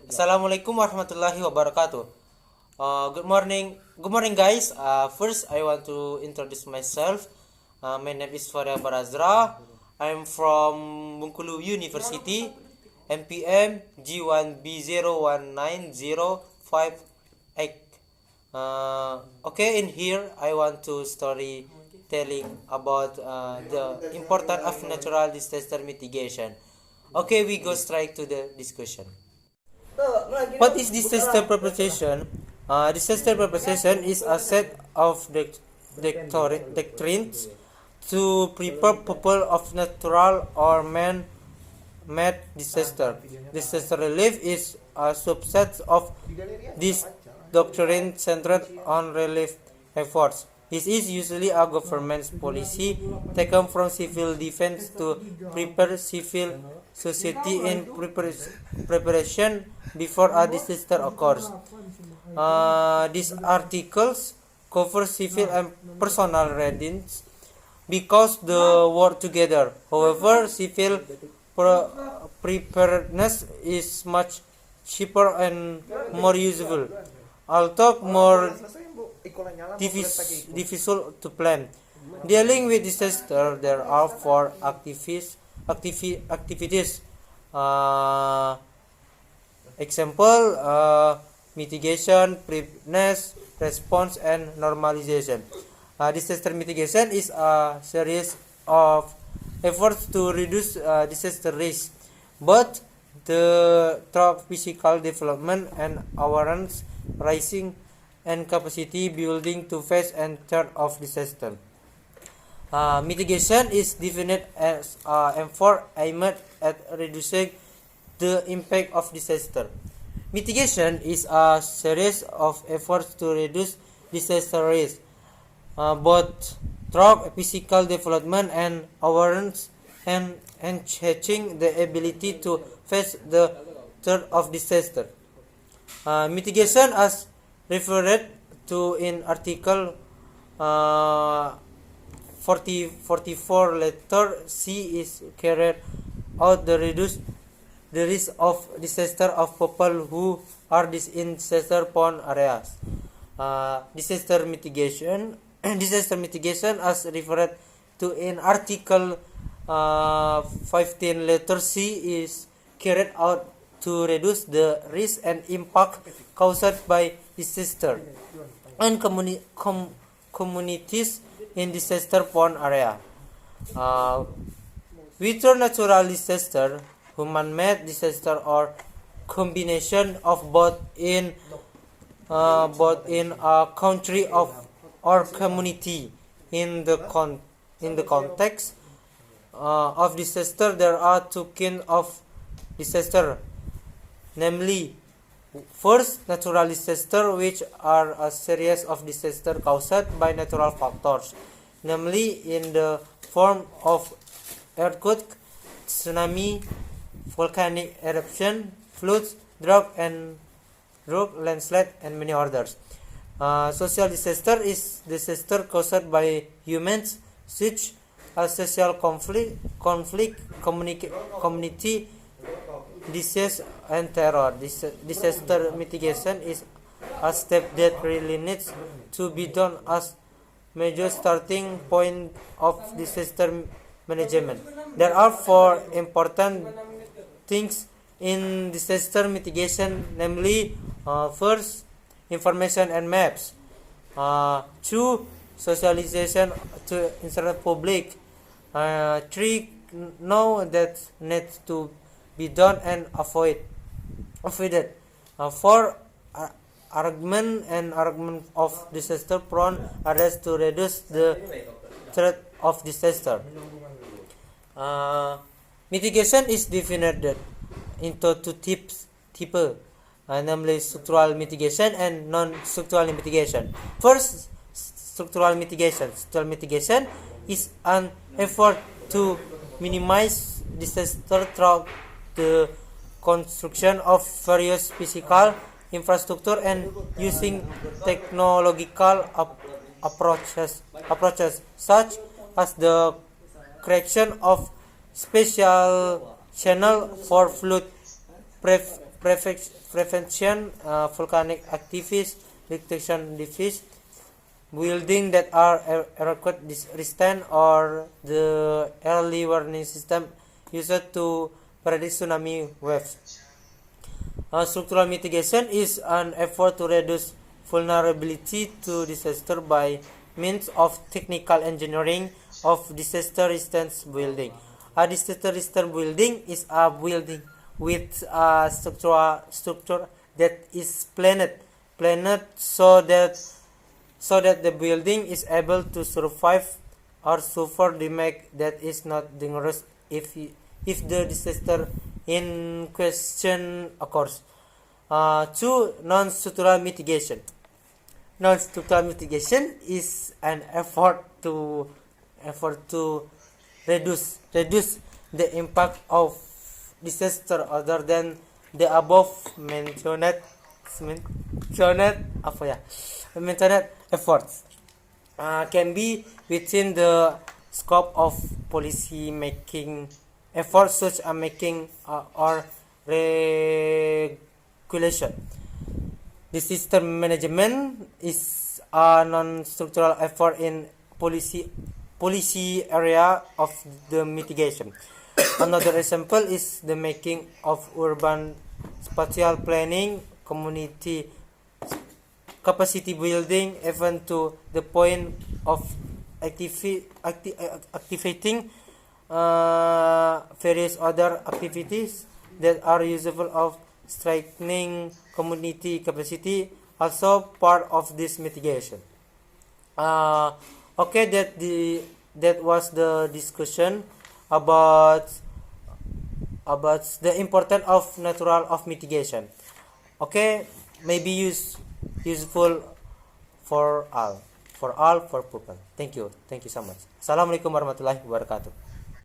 Assalamualaikum warahmatullahi wabarakatuh. Good morning, guys. First, I want to introduce myself. My name is Faria Barazra. I'm from Bengkulu University, MPM G1B019058. Okay, in here I want to story telling about the importance of natural disaster mitigation. Okay, we go straight to the discussion. What is disaster preparation? Disaster preparation is a set of doctrines to prepare people of natural or man-made disaster. Disaster relief is a subset of this doctrine centered on relief efforts. This is usually a government policy taken from civil defense to prepare civil society in preparation before a disaster occurs. These articles cover civil and personal readiness because they work together. However, civil preparedness is much cheaper and more useful, although more difficult to plan. Dealing with disaster, there are four activities. Example: mitigation, preparedness, response, and normalization. Disaster mitigation is a series of efforts to reduce disaster risk, both through physical development and awareness raising and capacity building to face and threat of disaster. Mitigation is defined as effort aimed at reducing the impact of disaster. Mitigation is a series of efforts to reduce disaster risk, both through physical development and awareness and enhancing the ability to face the threat of disaster. Mitigation, as referred to in Article 44 letter C, is carried out to reduce the risk of disaster of people who are in disaster-prone areas. Disaster mitigation, as referred to in Article 15 letter C, is carried out to reduce the risk and impact caused by disaster and communities in disaster-prone area. Whether natural disaster, human-made disaster, or combination of both in a country or community. In the context of disaster, there are two kinds of disaster, namely, first, natural disaster, which are a series of disasters caused by natural factors, namely in the form of earthquake, tsunami, volcanic eruption, floods, drought, landslide, and many others. Social disaster is disaster caused by humans, such as social conflict, community disease, and terror. Disaster mitigation is a step that really needs to be done as major starting point of disaster management. There are four important things in disaster mitigation, namely, first, information and maps. Two, socialization to the public. Three, know that needs to be done and avoided. Four, argument of disaster-prone areas to reduce the threat of disaster. Mitigation is divided into two types, namely structural mitigation and non-structural mitigation. First, structural mitigation. Structural mitigation is an effort to minimize disaster through the construction of various physical infrastructure and using technological approaches such as the creation of special channel for flood prevention, volcanic activities, detection device, building that are earthquake resistant, or the early warning system used to predict tsunami waves. Structural mitigation is an effort to reduce vulnerability to disaster by means of technical engineering of disaster-resistant building. A disaster-resistant building is a building with a structure that is planned so that the building is able to survive or suffer damage that is not dangerous if the disaster in question occurs. 2. Non-structural mitigation. Non-structural mitigation is an effort to reduce the impact of disaster other than the above mentioned efforts. Can be within the scope of policy making efforts such as making or regulation. Disaster management is a non-structural effort in policy area of the mitigation. Another example is the making of urban spatial planning, community capacity building, even to the point of activating various other activities that are useful of strengthening community capacity, also part of this mitigation. Okay, that was the discussion about the importance of natural of mitigation. Okay, maybe useful for all for people. Thank you so much. Assalamualaikum warahmatullahi wabarakatuh.